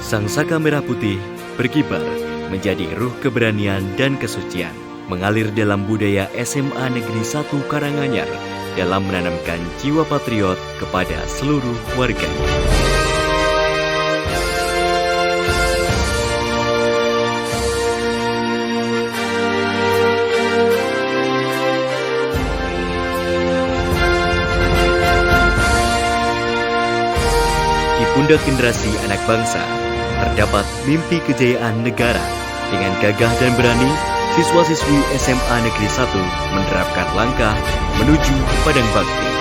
Sang saka merah putih berkibar menjadi ruh keberanian dan kesucian, mengalir dalam budaya SMA Negeri 1 Karanganyar dalam menanamkan jiwa patriot kepada seluruh warganya. Di pundak generasi anak bangsa, terdapat mimpi kejayaan negara. Dengan gagah dan berani, siswa-siswi SMA Negeri 1 menerapkan langkah menuju Padang Bakti.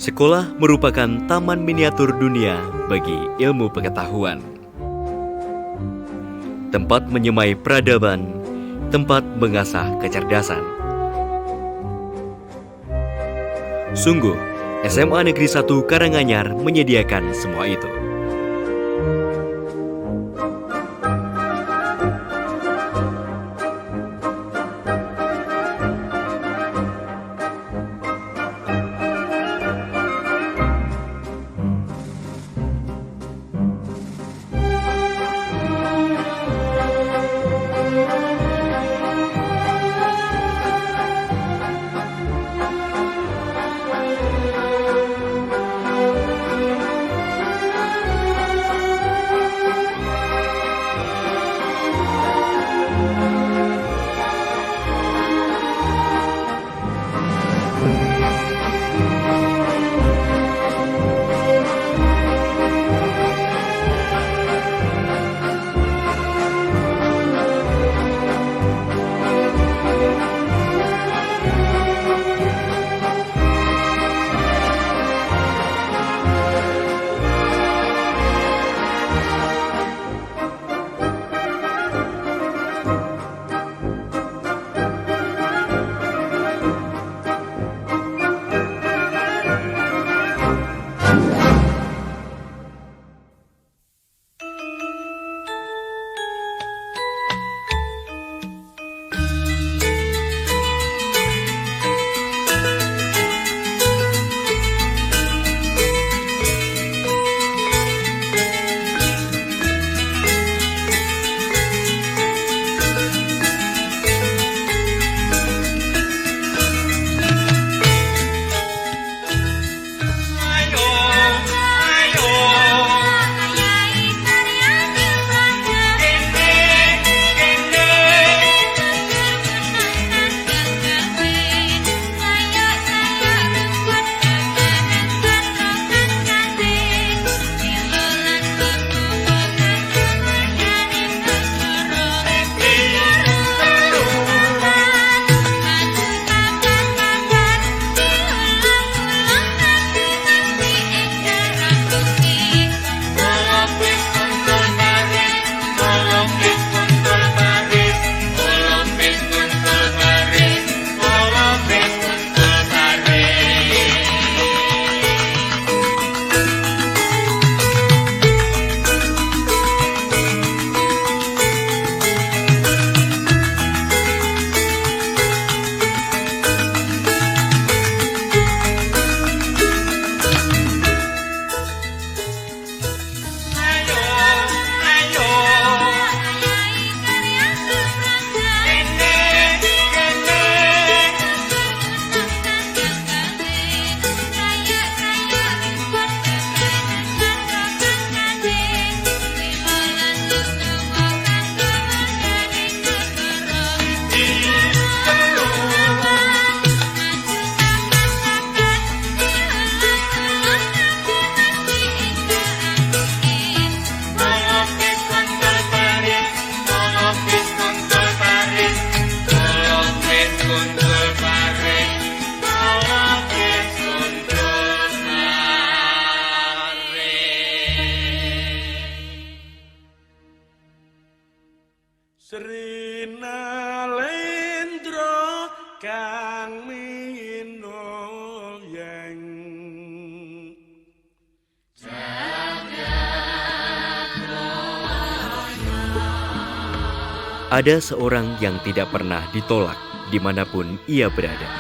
Sekolah merupakan taman miniatur dunia bagi ilmu pengetahuan. Tempat menyemai peradaban, tempat mengasah kecerdasan. Sungguh, SMA Negeri 1 Karanganyar menyediakan semua itu. Srina Lendra kang minoyeng Ada seorang yang tidak pernah ditolak dimanapun ia berada.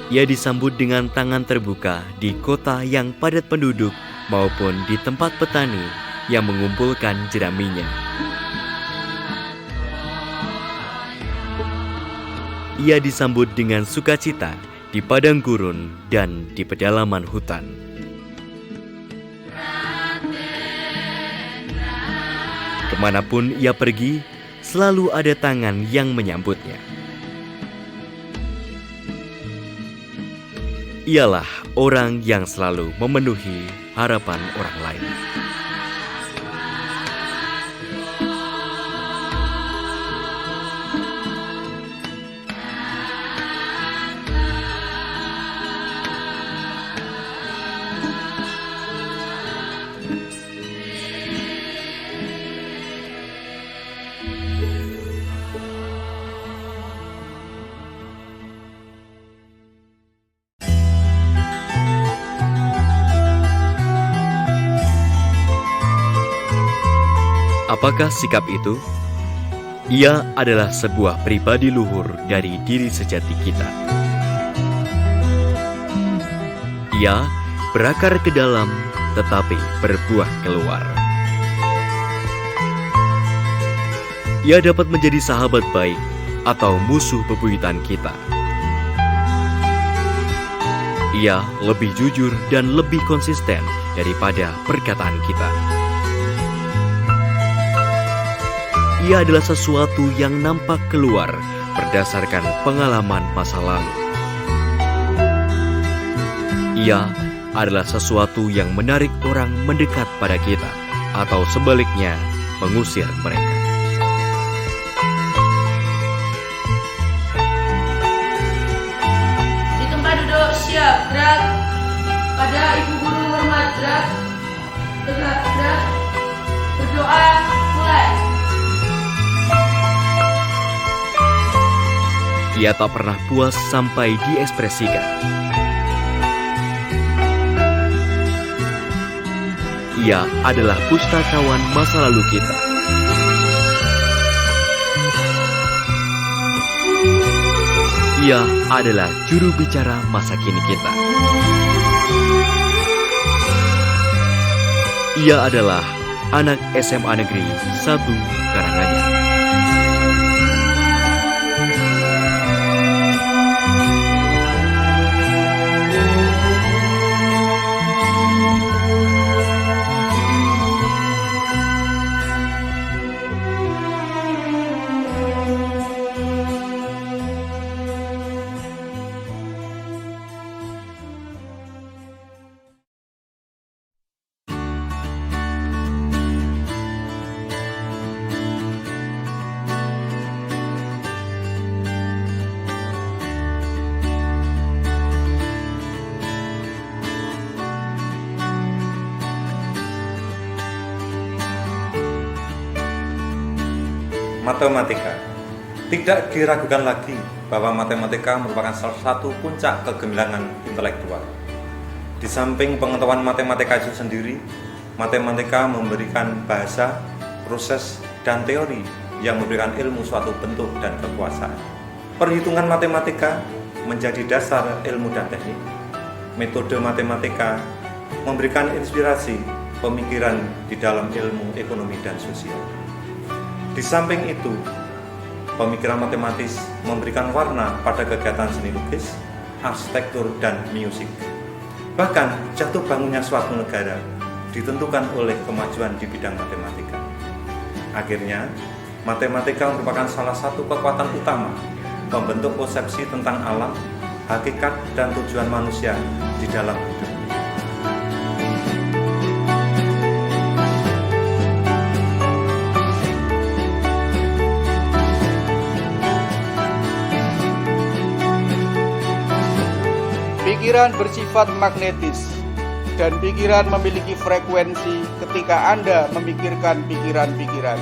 Ia disambut dengan tangan terbuka di kota yang padat penduduk maupun di tempat petani yang mengumpulkan jeraminya. Ia disambut dengan sukacita di padang gurun dan di pedalaman hutan. Kemanapun ia pergi, selalu ada tangan yang menyambutnya. Ialah orang yang selalu memenuhi harapan orang lain. Apakah sikap itu? Ia adalah sebuah pribadi luhur dari diri sejati kita. Ia berakar ke dalam tetapi berbuah keluar. Ia dapat menjadi sahabat baik atau musuh bebuyutan kita. Ia lebih jujur dan lebih konsisten daripada perkataan kita. Ia adalah sesuatu yang nampak keluar berdasarkan pengalaman masa lalu. Ia adalah sesuatu yang menarik orang mendekat pada kita, atau sebaliknya mengusir mereka. Di tempat duduk siap, gerak. Pada ibu guru hormat, gerak. Tegak, gerak. Berdoa, mulai. Ia tak pernah puas sampai diekspresikan. Ia adalah pustakawan masa lalu kita. Ia adalah juru bicara masa kini kita. Ia adalah anak SMA Negeri 1 Karanganyar. Matematika. Tidak diragukan lagi bahwa matematika merupakan salah satu puncak kegemilangan intelektual. Di samping pengetahuan matematika itu sendiri, matematika memberikan bahasa, proses, dan teori yang memberikan ilmu suatu bentuk dan kekuasaan. Perhitungan matematika menjadi dasar ilmu dan teknik. Metode matematika memberikan inspirasi pemikiran di dalam ilmu ekonomi dan sosial. Di samping itu, pemikiran matematis memberikan warna pada kegiatan seni lukis, arsitektur, dan musik. Bahkan, jatuh bangunnya suatu negara ditentukan oleh kemajuan di bidang matematika. Akhirnya, matematika merupakan salah satu kekuatan utama membentuk konsepsi tentang alam, hakikat, dan tujuan manusia di dalam hidup. Pikiran bersifat magnetis dan pikiran memiliki frekuensi ketika Anda memikirkan pikiran-pikiran.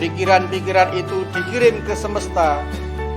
Pikiran-pikiran itu dikirim ke semesta,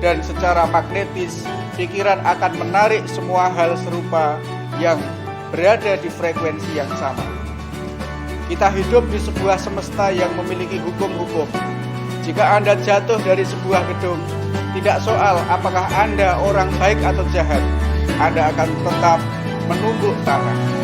dan secara magnetis pikiran akan menarik semua hal serupa yang berada di frekuensi yang sama. Kita hidup di sebuah semesta yang memiliki hukum-hukum. Jika Anda jatuh dari sebuah gedung, tidak soal apakah Anda orang baik atau jahat, Anda akan tetap menumbuk tanah.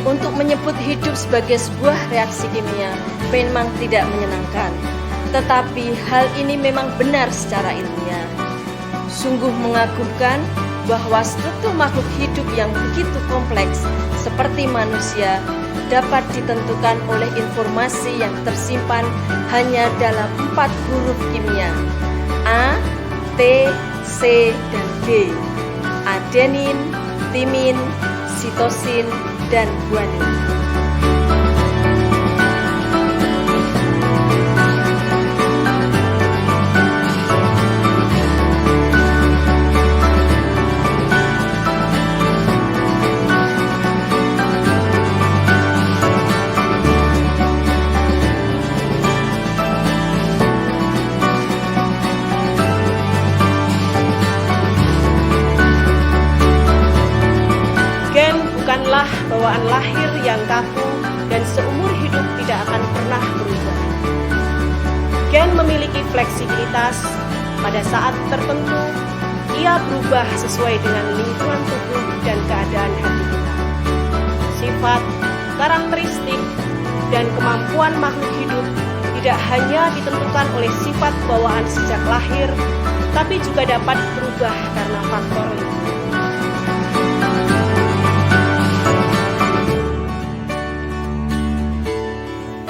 Untuk menyebut hidup sebagai sebuah reaksi kimia memang tidak menyenangkan, tetapi hal ini memang benar secara ilmiah. Sungguh mengagumkan bahwa struktur makhluk hidup yang begitu kompleks seperti manusia dapat ditentukan oleh informasi yang tersimpan hanya dalam 4 huruf kimia: A, T, C, dan G. Adenin, timin, sitosin, dan guanin. Bukanlah bawaan lahir yang kaku dan seumur hidup tidak akan pernah berubah. Gen memiliki fleksibilitas. Pada saat tertentu, ia berubah sesuai dengan lingkungan tubuh dan keadaan hati kita. Sifat, karakteristik, dan kemampuan makhluk hidup tidak hanya ditentukan oleh sifat bawaan sejak lahir, tapi juga dapat berubah karena faktor lingkungan.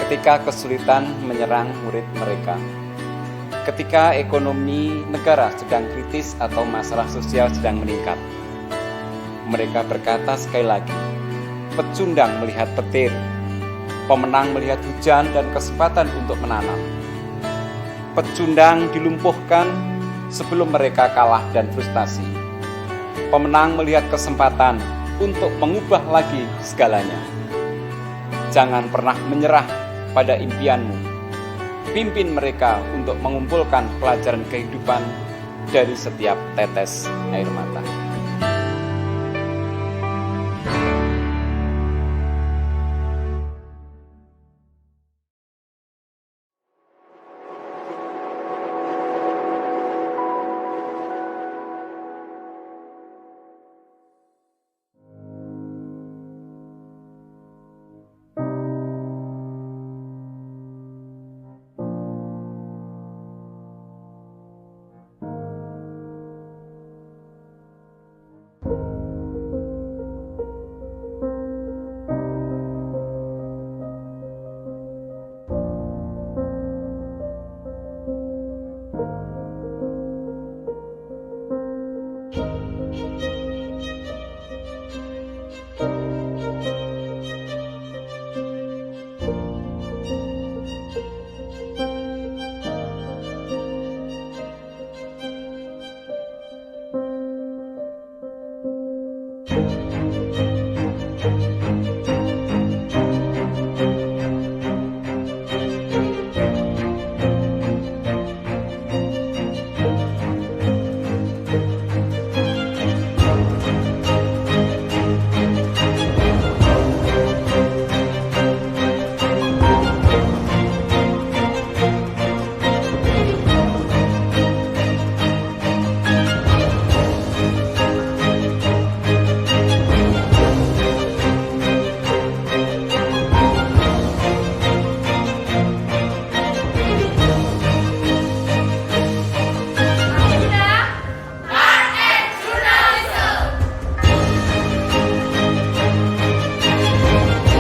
Ketika kesulitan menyerang murid mereka, ketika ekonomi negara sedang kritis atau masalah sosial sedang meningkat, mereka berkata sekali lagi, pecundang melihat petir, pemenang melihat hujan dan kesempatan untuk menanam. Pecundang dilumpuhkan sebelum mereka kalah dan frustasi. Pemenang melihat kesempatan untuk mengubah lagi segalanya. Jangan pernah menyerah pada impianmu. Pimpin mereka untuk mengumpulkan pelajaran kehidupan dari setiap tetes air mata.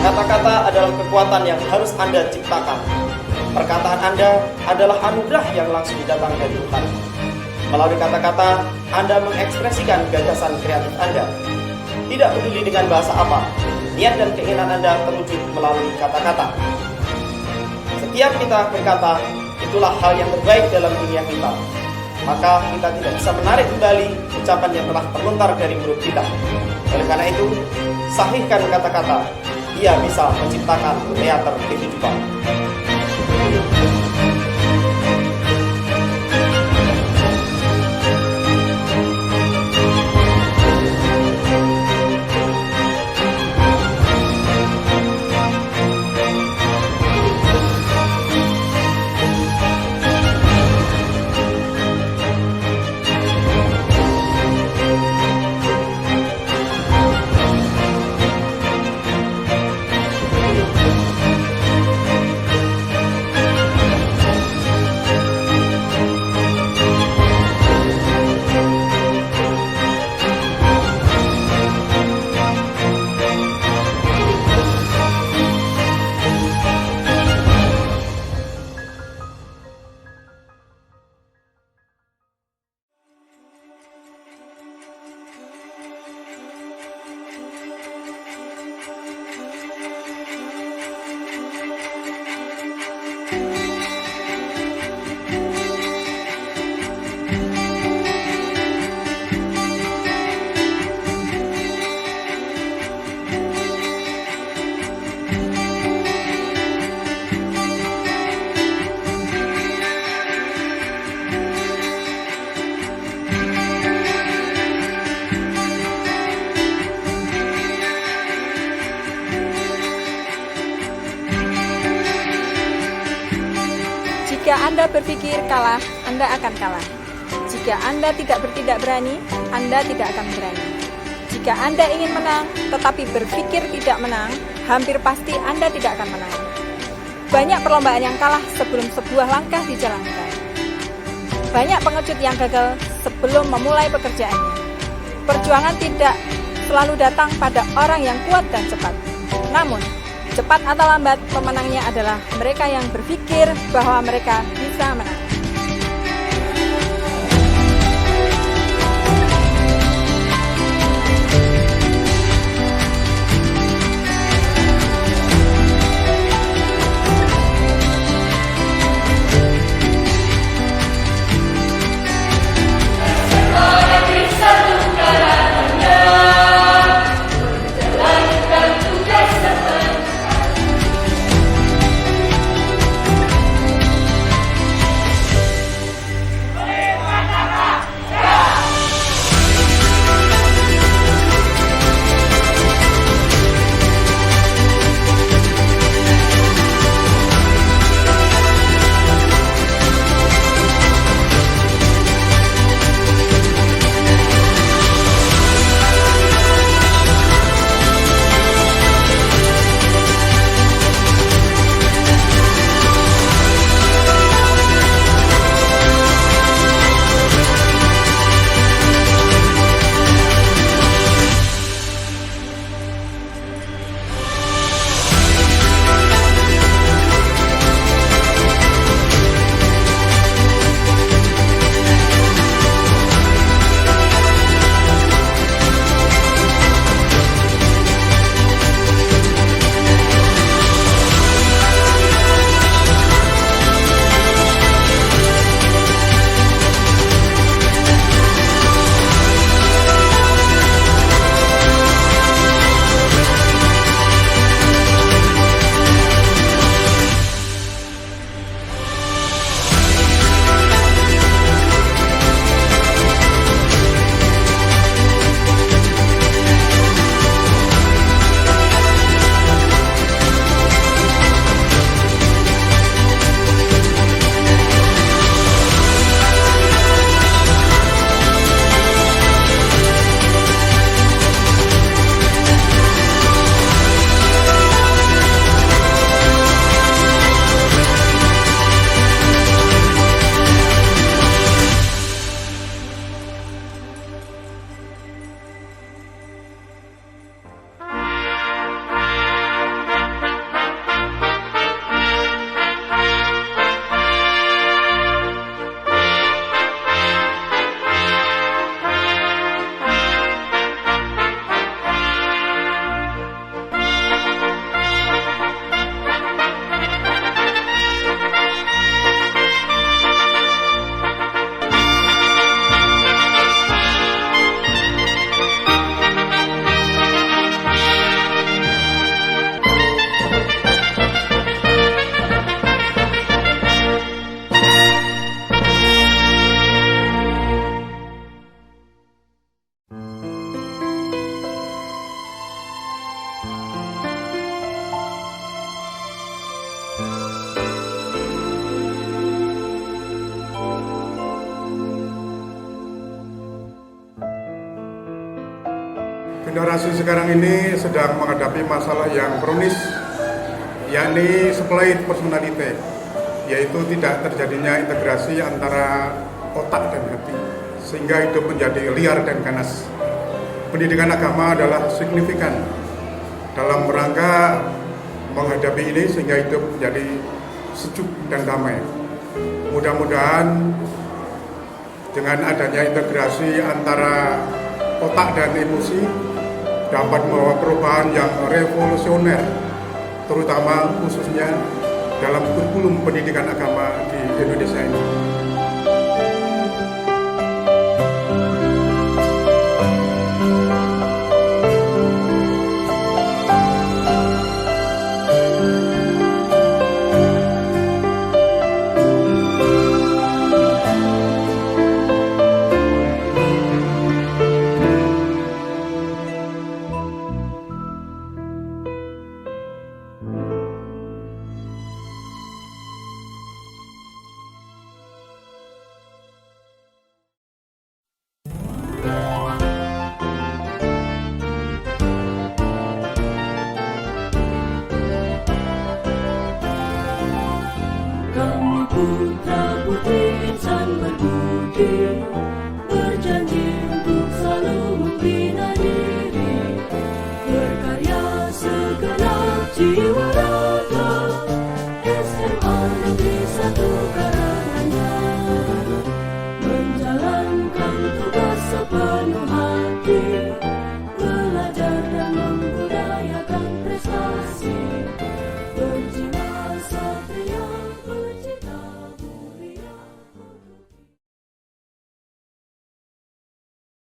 Kata-kata adalah kekuatan yang harus Anda ciptakan. Perkataan Anda adalah anugerah yang langsung datang dari Tuhan. Melalui kata-kata, Anda mengekspresikan gagasan kreatif Anda. Tidak peduli dengan bahasa apa, niat dan keinginan Anda terwujud melalui kata-kata. Setiap kita berkata, itulah hal yang terbaik dalam dunia kita. Maka kita tidak bisa menarik kembali ucapan yang telah terlontar dari mulut kita. Oleh karena itu, sahihkan kata-kata. Ia bisa menciptakan teater kehidupan. Jika Anda berpikir kalah, Anda akan kalah. Jika Anda tidak bertindak berani, Anda tidak akan berani. Jika Anda ingin menang, tetapi berpikir tidak menang, hampir pasti Anda tidak akan menang. Banyak perlombaan yang kalah sebelum sebuah langkah dijalankan. Banyak pengecut yang gagal sebelum memulai pekerjaannya. Perjuangan tidak selalu datang pada orang yang kuat dan cepat. Namun, cepat atau lambat, pemenangnya adalah mereka yang berpikir bahwa mereka bisa menang. Generasi sekarang ini sedang menghadapi masalah yang kronis, yakni split personality, yaitu tidak terjadinya integrasi antara otak dan hati, sehingga hidup menjadi liar dan ganas. Pendidikan agama adalah signifikan dalam rangka menghadapi ini sehingga hidup menjadi sejuk dan damai. Mudah-mudahan dengan adanya integrasi antara otak dan emosi dapat membawa perubahan yang revolusioner, terutama khususnya dalam kurikulum pendidikan agama di Indonesia ini.